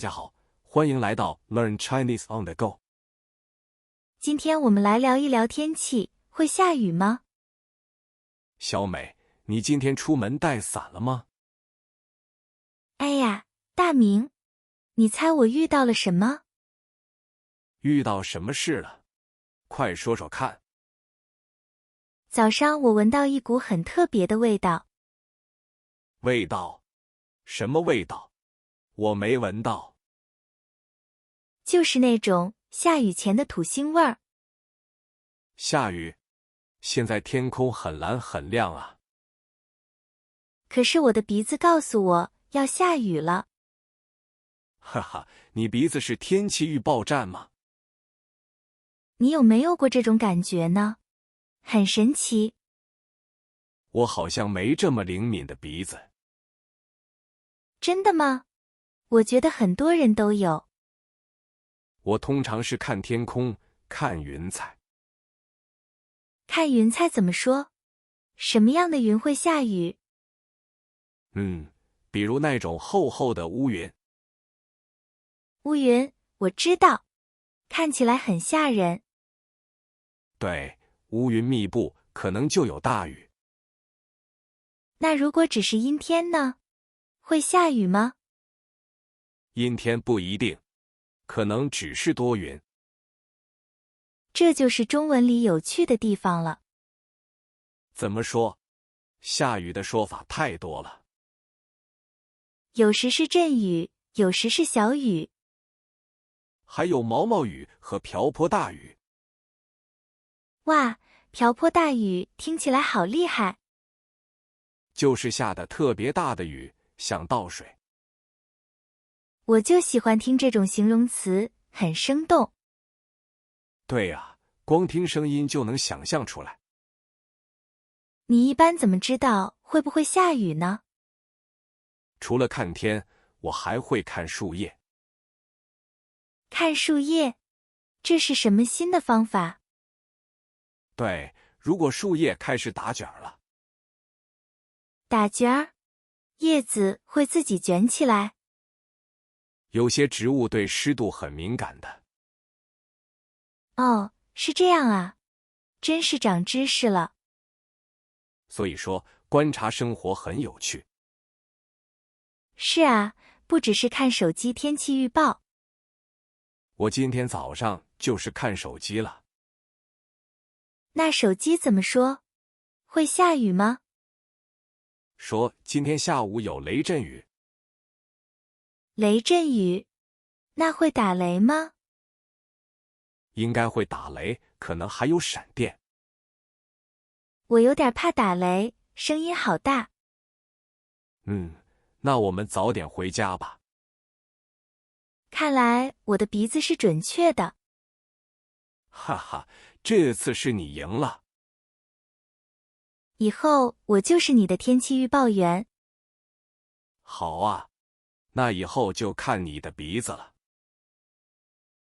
家好，欢迎来到 Learn Chinese on the Go。今天我们来聊一聊天气，会下雨吗？小美，你今天出门带伞了吗？哎呀，大明，你猜我遇到了什么？遇到什么事了？快说说看。早上我闻到一股很特别的味道。味道？什么味道？我没闻到。就是那种下雨前的土腥味儿。下雨？现在天空很蓝很亮啊。可是我的鼻子告诉我要下雨了。哈哈，你鼻子是天气预报站吗？你有没有过这种感觉呢？很神奇。我好像没这么灵敏的鼻子。真的吗？我觉得很多人都有。我通常是看天空，看云彩。看云彩怎么说？什么样的云会下雨？比如那种厚厚的乌云。乌云，我知道，看起来很吓人。对，乌云密布，可能就有大雨。那如果只是阴天呢？会下雨吗？阴天不一定，可能只是多云。这就是中文里有趣的地方了。怎么说？下雨的说法太多了。有时是阵雨，有时是小雨。还有毛毛雨和瓢泼大雨。哇，瓢泼大雨听起来好厉害。就是下得特别大的雨，像倒水。我就喜欢听这种形容词，很生动。对呀，光听声音就能想象出来。你一般怎么知道会不会下雨呢？除了看天，我还会看树叶。看树叶？这是什么新的方法？对，如果树叶开始打卷了。打卷儿？叶子会自己卷起来？有些植物对湿度很敏感的。哦，是这样啊，真是长知识了。所以说，观察生活很有趣。是啊，不只是看手机天气预报。我今天早上就是看手机了。那手机怎么说？会下雨吗？说今天下午有雷阵雨。雷阵雨？那会打雷吗？应该会打雷，可能还有闪电。我有点怕打雷，声音好大。那我们早点回家吧。看来我的鼻子是准确的。哈哈，这次是你赢了。以后我就是你的天气预报员。好啊，那以后就看你的鼻子了。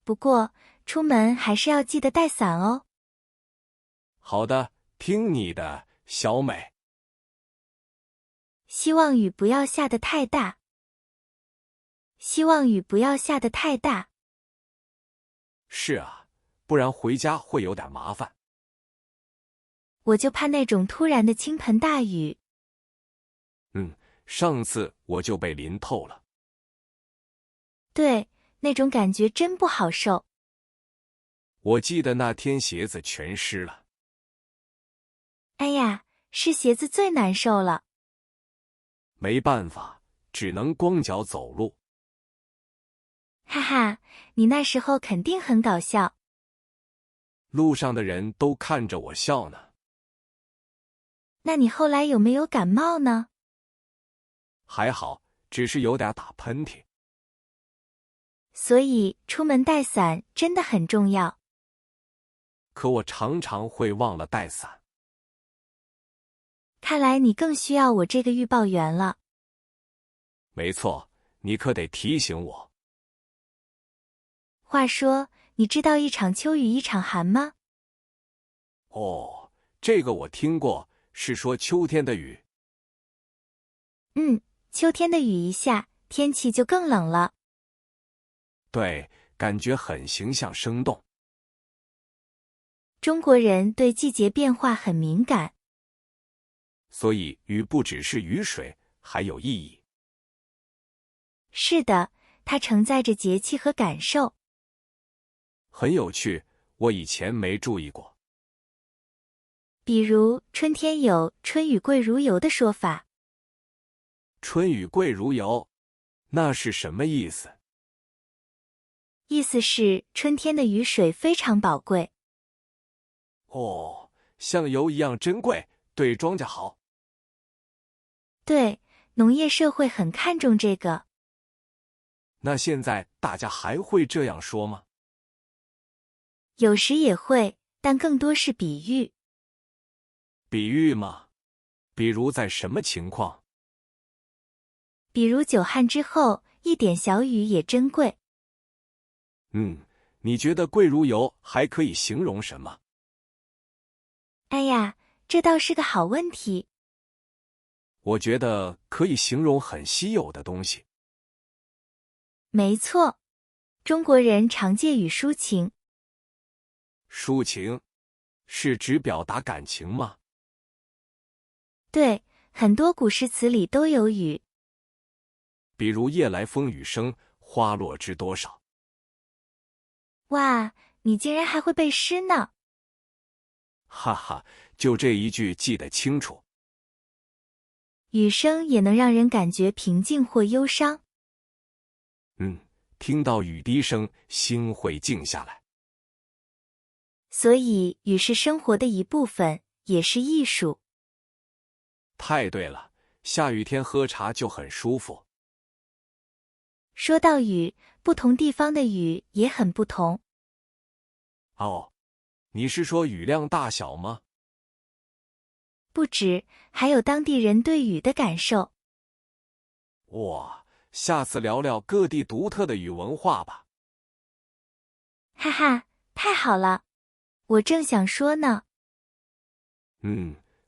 不过，出门还是要记得带伞哦。好的，听你的，小美。希望雨不要下得太大。希望雨不要下得太大。是啊，不然回家会有点麻烦。我就怕那种突然的倾盆大雨。上次我就被淋透了。对，那种感觉真不好受。我记得那天鞋子全湿了。哎呀，湿鞋子最难受了。没办法，只能光脚走路。哈哈，你那时候肯定很搞笑。路上的人都看着我笑呢。那你后来有没有感冒呢？还好，只是有点打喷嚏。所以出门带伞真的很重要。可我常常会忘了带伞。看来你更需要我这个预报员了。没错，你可得提醒我。话说，你知道一场秋雨一场寒吗？哦，这个我听过，是说秋天的雨。秋天的雨一下，天气就更冷了。对，感觉很形象生动。中国人对季节变化很敏感，所以雨不只是雨水，还有意义。是的，它承载着节气和感受。很有趣，我以前没注意过。比如春天有春雨贵如油的说法。春雨贵如油，那是什么意思？意思是春天的雨水非常宝贵。哦，像油一样珍贵，对庄稼好。对，农业社会很看重这个。那现在大家还会这样说吗？有时也会，但更多是比喻。比喻吗？比如在什么情况？比如久旱之后，一点小雨也珍贵。你觉得贵如油还可以形容什么？哎呀，这倒是个好问题。我觉得可以形容很稀有的东西。没错，中国人常借雨抒情。抒情，是指表达感情吗？对，很多古诗词里都有雨。比如夜来风雨声，花落知多少。哇，你竟然还会背诗呢！哈哈，就这一句记得清楚。雨声也能让人感觉平静或忧伤。听到雨滴声，心会静下来。所以雨是生活的一部分，也是艺术。太对了，下雨天喝茶就很舒服。说到雨，不同地方的雨也很不同。哦，你是说雨量大小吗？不止，还有当地人对雨的感受。哇，下次聊聊各地独特的雨文化吧。哈哈，太好了，我正想说呢。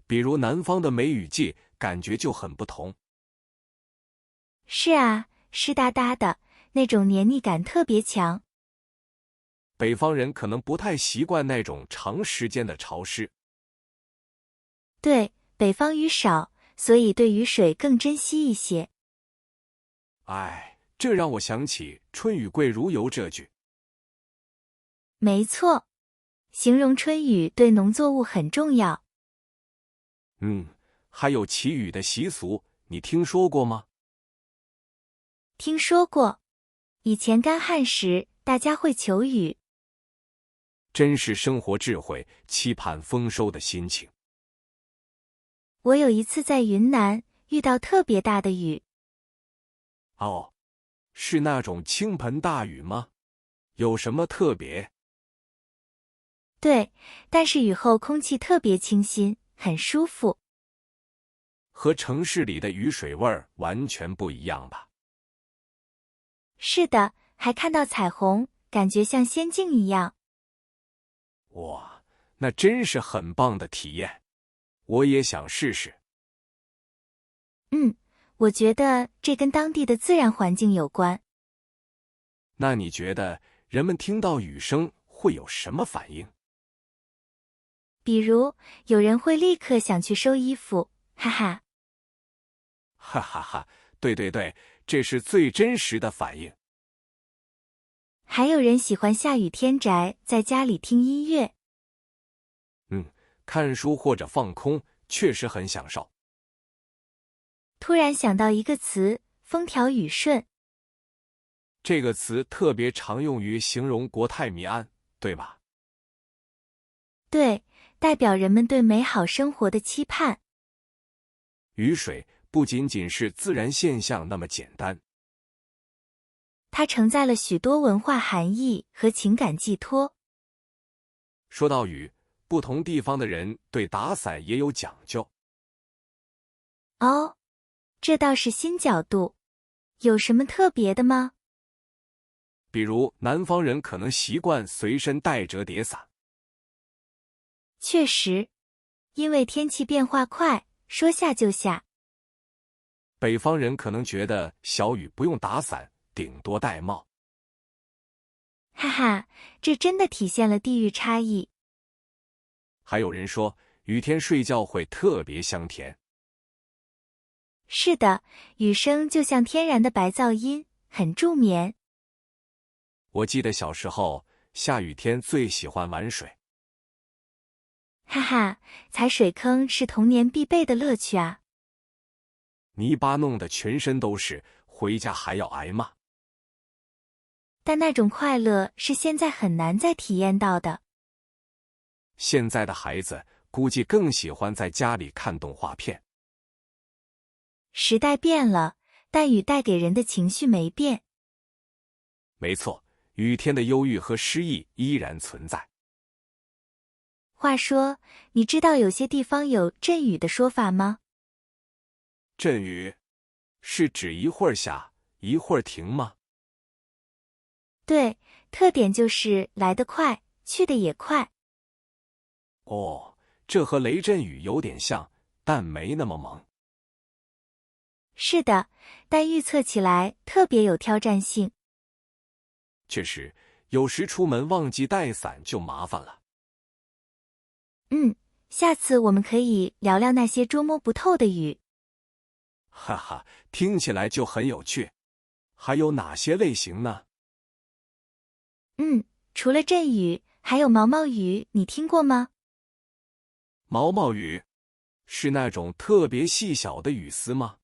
比如南方的梅雨季，感觉就很不同。是啊，湿哒哒的，那种黏腻感特别强。北方人可能不太习惯那种长时间的潮湿。对，北方雨少，所以对雨水更珍惜一些。哎，这让我想起“春雨贵如油”这句。没错，形容春雨对农作物很重要。还有祈雨的习俗，你听说过吗？听说过，以前干旱时，大家会求雨。真是生活智慧，期盼丰收的心情。我有一次在云南遇到特别大的雨。哦，是那种倾盆大雨吗？有什么特别？对，但是雨后空气特别清新，很舒服。和城市里的雨水味儿完全不一样吧？是的，还看到彩虹，感觉像仙境一样。哇，那真是很棒的体验，我也想试试。我觉得这跟当地的自然环境有关。那你觉得人们听到雨声会有什么反应？比如，有人会立刻想去收衣服，哈哈。哈哈哈，对对对，这是最真实的反应。还有人喜欢下雨天宅在家里听音乐。看书或者放空，确实很享受。突然想到一个词，风调雨顺。这个词特别常用于形容国泰民安，对吧？对，代表人们对美好生活的期盼。雨水不仅仅是自然现象那么简单，它承载了许多文化含义和情感寄托。说到雨，不同地方的人对打伞也有讲究。哦，这倒是新角度。有什么特别的吗？比如南方人可能习惯随身带折叠伞。确实，因为天气变化快，说下就下。北方人可能觉得小雨不用打伞，顶多戴帽。哈哈，这真的体现了地域差异。还有人说，雨天睡觉会特别香甜。是的，雨声就像天然的白噪音，很助眠。我记得小时候，下雨天最喜欢玩水。哈哈，踩水坑是童年必备的乐趣啊！泥巴弄得全身都是，回家还要挨骂。但那种快乐是现在很难再体验到的。现在的孩子估计更喜欢在家里看动画片。时代变了，但雨带给人的情绪没变。没错，雨天的忧郁和失意依然存在。话说，你知道有些地方有阵雨的说法吗？阵雨是指一会儿下，一会儿停吗？对，特点就是来得快，去得也快。哦，这和雷阵雨有点像，但没那么猛。是的，但预测起来特别有挑战性。确实，有时出门忘记带伞就麻烦了。下次我们可以聊聊那些捉摸不透的雨。哈哈，听起来就很有趣。还有哪些类型呢？除了阵雨，还有毛毛雨，你听过吗？毛毛雨是那种特别细小的雨丝吗？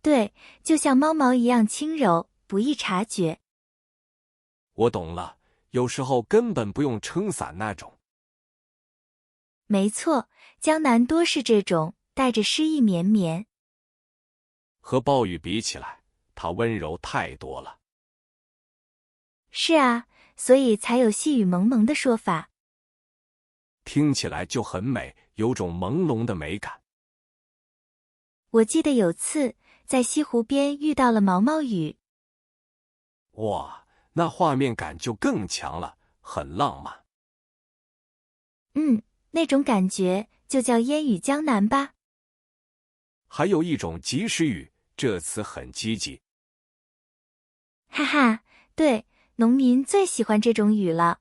对，就像猫毛一样轻柔，不易察觉。我懂了，有时候根本不用撑伞那种。没错，江南多是这种，带着诗意绵绵。和暴雨比起来，它温柔太多了。是啊，所以才有细雨蒙蒙的说法。听起来就很美，有种朦胧的美感。我记得有次在西湖边遇到了毛毛雨。哇，那画面感就更强了，很浪漫。那种感觉就叫烟雨江南吧。还有一种及时雨，这词很积极。哈哈，对，农民最喜欢这种雨了。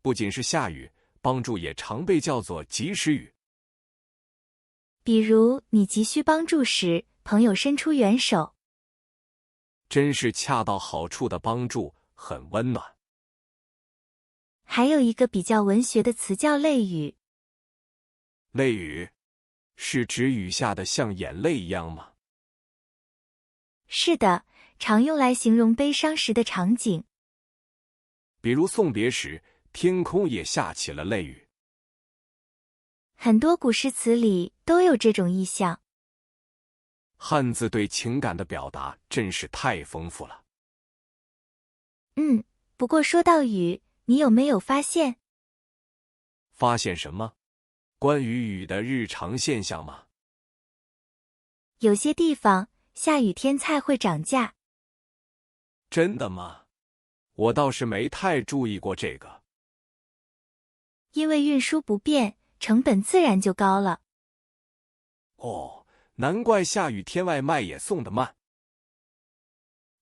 不仅是下雨，帮助也常被叫做及时雨。比如你急需帮助时，朋友伸出援手。真是恰到好处的帮助，很温暖。还有一个比较文学的词叫泪雨。泪雨是指雨下的像眼泪一样吗？是的，常用来形容悲伤时的场景。比如送别时，天空也下起了泪雨。很多古诗词里都有这种意象。汉字对情感的表达真是太丰富了。不过说到雨，你有没有发现？发现什么？关于雨的日常现象吗？有些地方下雨天菜会涨价。真的吗？我倒是没太注意过这个。因为运输不便，成本自然就高了。哦，难怪下雨天外卖也送得慢。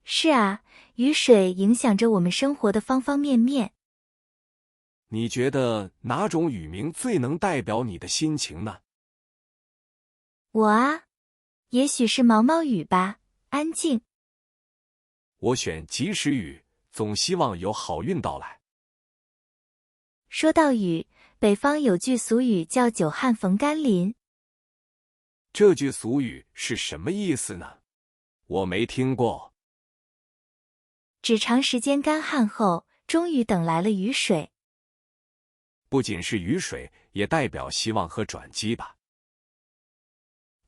是啊，雨水影响着我们生活的方方面面。你觉得哪种雨名最能代表你的心情呢？我啊，也许是毛毛雨吧，安静。我选及时雨，总希望有好运到来。说到雨，北方有句俗语叫久旱逢甘霖。这句俗语是什么意思呢？我没听过。指长时间干旱后，终于等来了雨水。不仅是雨水，也代表希望和转机吧。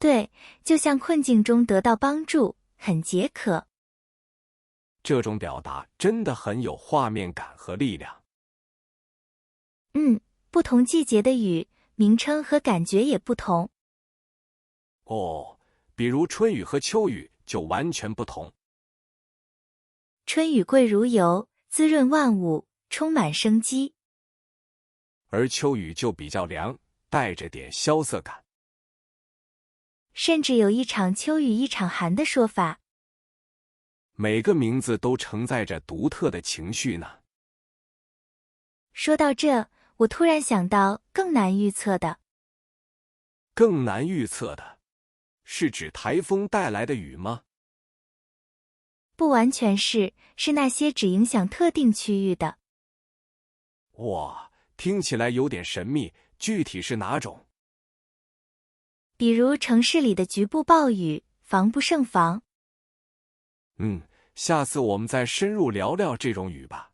对，就像困境中得到帮助，很解渴。这种表达真的很有画面感和力量。不同季节的雨，名称和感觉也不同。哦，比如春雨和秋雨就完全不同。春雨贵如油，滋润万物，充满生机。而秋雨就比较凉，带着点萧瑟感。甚至有一场秋雨一场寒的说法。每个名字都承载着独特的情绪呢。说到这，我突然想到更难预测的。更难预测的，是指台风带来的雨吗？不完全是，是那些只影响特定区域的。哇，听起来有点神秘，具体是哪种？比如城市里的局部暴雨，防不胜防。下次我们再深入聊聊这种雨吧。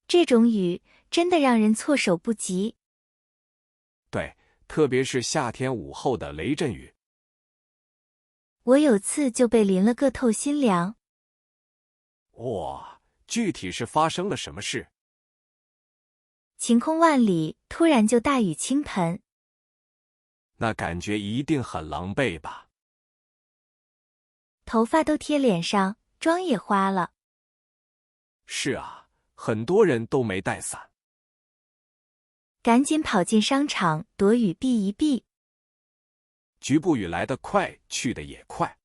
这种雨真的让人措手不及。对，特别是夏天午后的雷阵雨。我有次就被淋了个透心凉。哇，具体是发生了什么事？晴空万里，突然就大雨倾盆。那感觉一定很狼狈吧？头发都贴脸上，妆也花了。是啊，很多人都没带伞。赶紧跑进商场躲雨避一避。局部雨来得快，去得也快。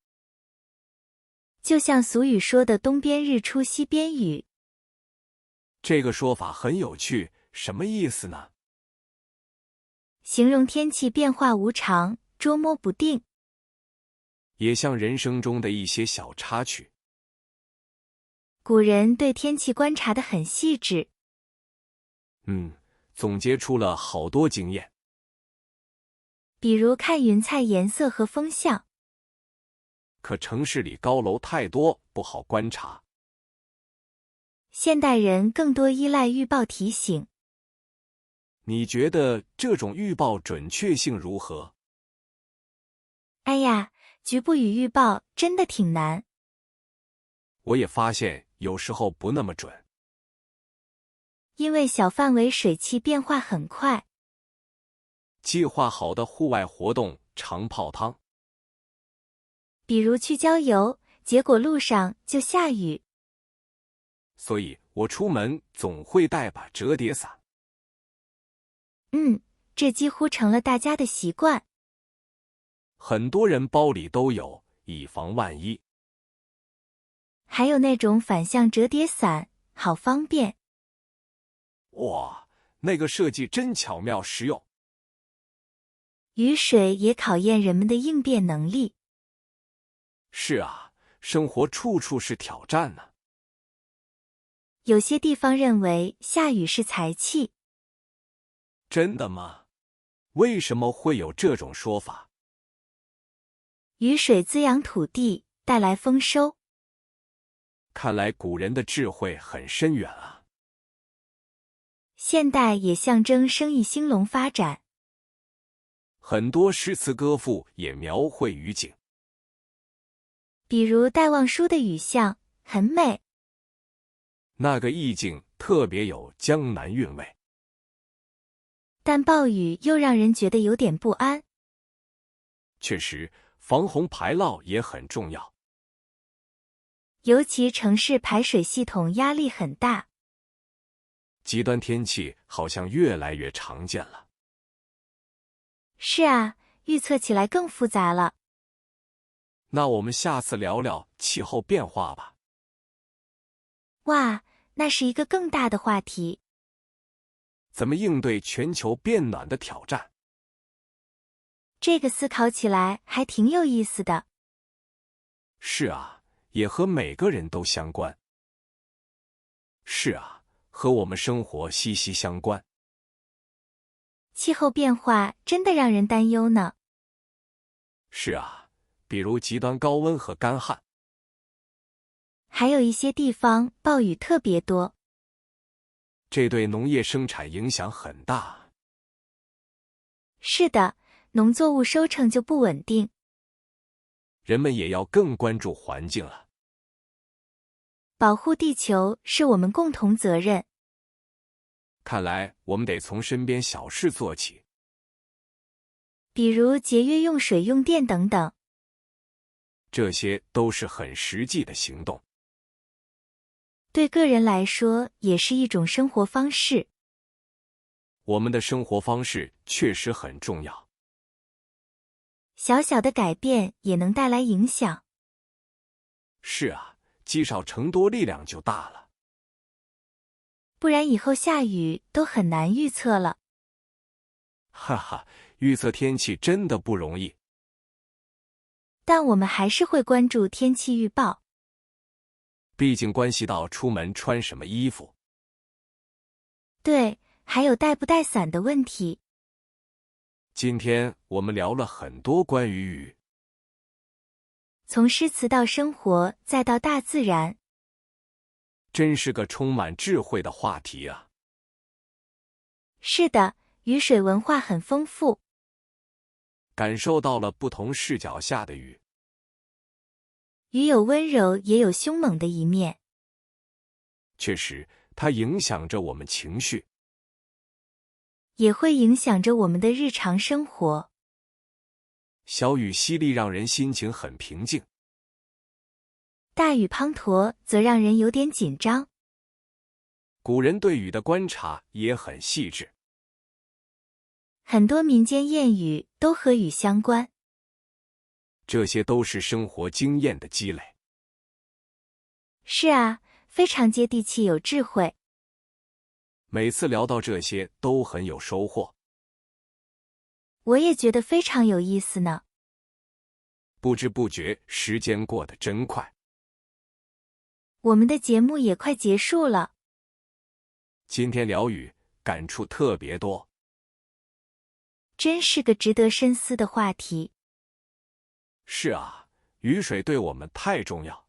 就像俗语说的东边日出西边雨。这个说法很有趣，什么意思呢？形容天气变化无常，捉摸不定。也像人生中的一些小插曲。古人对天气观察得很细致。总结出了好多经验。比如看云彩颜色和风向。可城市里高楼太多，不好观察。现代人更多依赖预报提醒。你觉得这种预报准确性如何？哎呀，局部雨预报真的挺难。我也发现有时候不那么准。因为小范围水汽变化很快。计划好的户外活动常泡汤。比如去郊游，结果路上就下雨。所以我出门总会带把折叠伞。这几乎成了大家的习惯。很多人包里都有，以防万一。还有那种反向折叠伞，好方便。哇，那个设计真巧妙实用。雨水也考验人们的应变能力。是啊，生活处处是挑战呢。有些地方认为下雨是财气。真的吗？为什么会有这种说法？雨水滋养土地，带来丰收。看来古人的智慧很深远啊。现代也象征生意兴隆发展。很多诗词歌赋也描绘雨景。比如戴望舒的雨巷，很美。那个意境特别有江南韵味。但暴雨又让人觉得有点不安。确实，防洪排涝也很重要。尤其城市排水系统压力很大。极端天气好像越来越常见了。是啊，预测起来更复杂了。那我们下次聊聊气候变化吧。哇，那是一个更大的话题。怎么应对全球变暖的挑战？这个思考起来还挺有意思的。是啊，也和每个人都相关。是啊，和我们生活息息相关。气候变化真的让人担忧呢。是啊，比如极端高温和干旱。还有一些地方暴雨特别多。这对农业生产影响很大。是的，农作物收成就不稳定。人们也要更关注环境了。保护地球是我们共同责任。看来我们得从身边小事做起。比如节约用水用电等等。这些都是很实际的行动。对个人来说也是一种生活方式。我们的生活方式确实很重要。小小的改变也能带来影响。是啊，积少成多，力量就大了。不然以后下雨都很难预测了。哈哈，预测天气真的不容易。但我们还是会关注天气预报，毕竟关系到出门穿什么衣服。对，还有带不带伞的问题。今天我们聊了很多关于雨，从诗词到生活，再到大自然，真是个充满智慧的话题啊。是的，雨水文化很丰富，感受到了不同视角下的雨。雨有温柔，也有凶猛的一面。确实，它影响着我们情绪，也会影响着我们的日常生活。小雨淅沥让人心情很平静，大雨滂沱则让人有点紧张。古人对雨的观察也很细致，很多民间谚语都和雨相关。这些都是生活经验的积累。是啊，非常接地气，有智慧。每次聊到这些都很有收获。我也觉得非常有意思呢。不知不觉，时间过得真快。我们的节目也快结束了。今天聊雨，感触特别多。真是个值得深思的话题。是啊，雨水对我们太重要。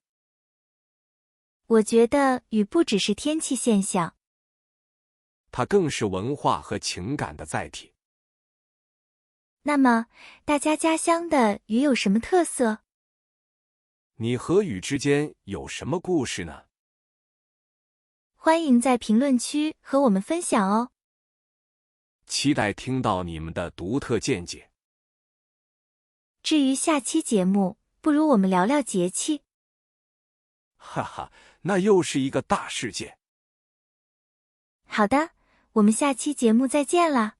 我觉得雨不只是天气现象，它更是文化和情感的载体。那么，大家家乡的雨有什么特色？你和雨之间有什么故事呢？欢迎在评论区和我们分享哦。期待听到你们的独特见解。至于下期节目，不如我们聊聊节气。哈哈，那又是一个大事件。好的，我们下期节目再见啦。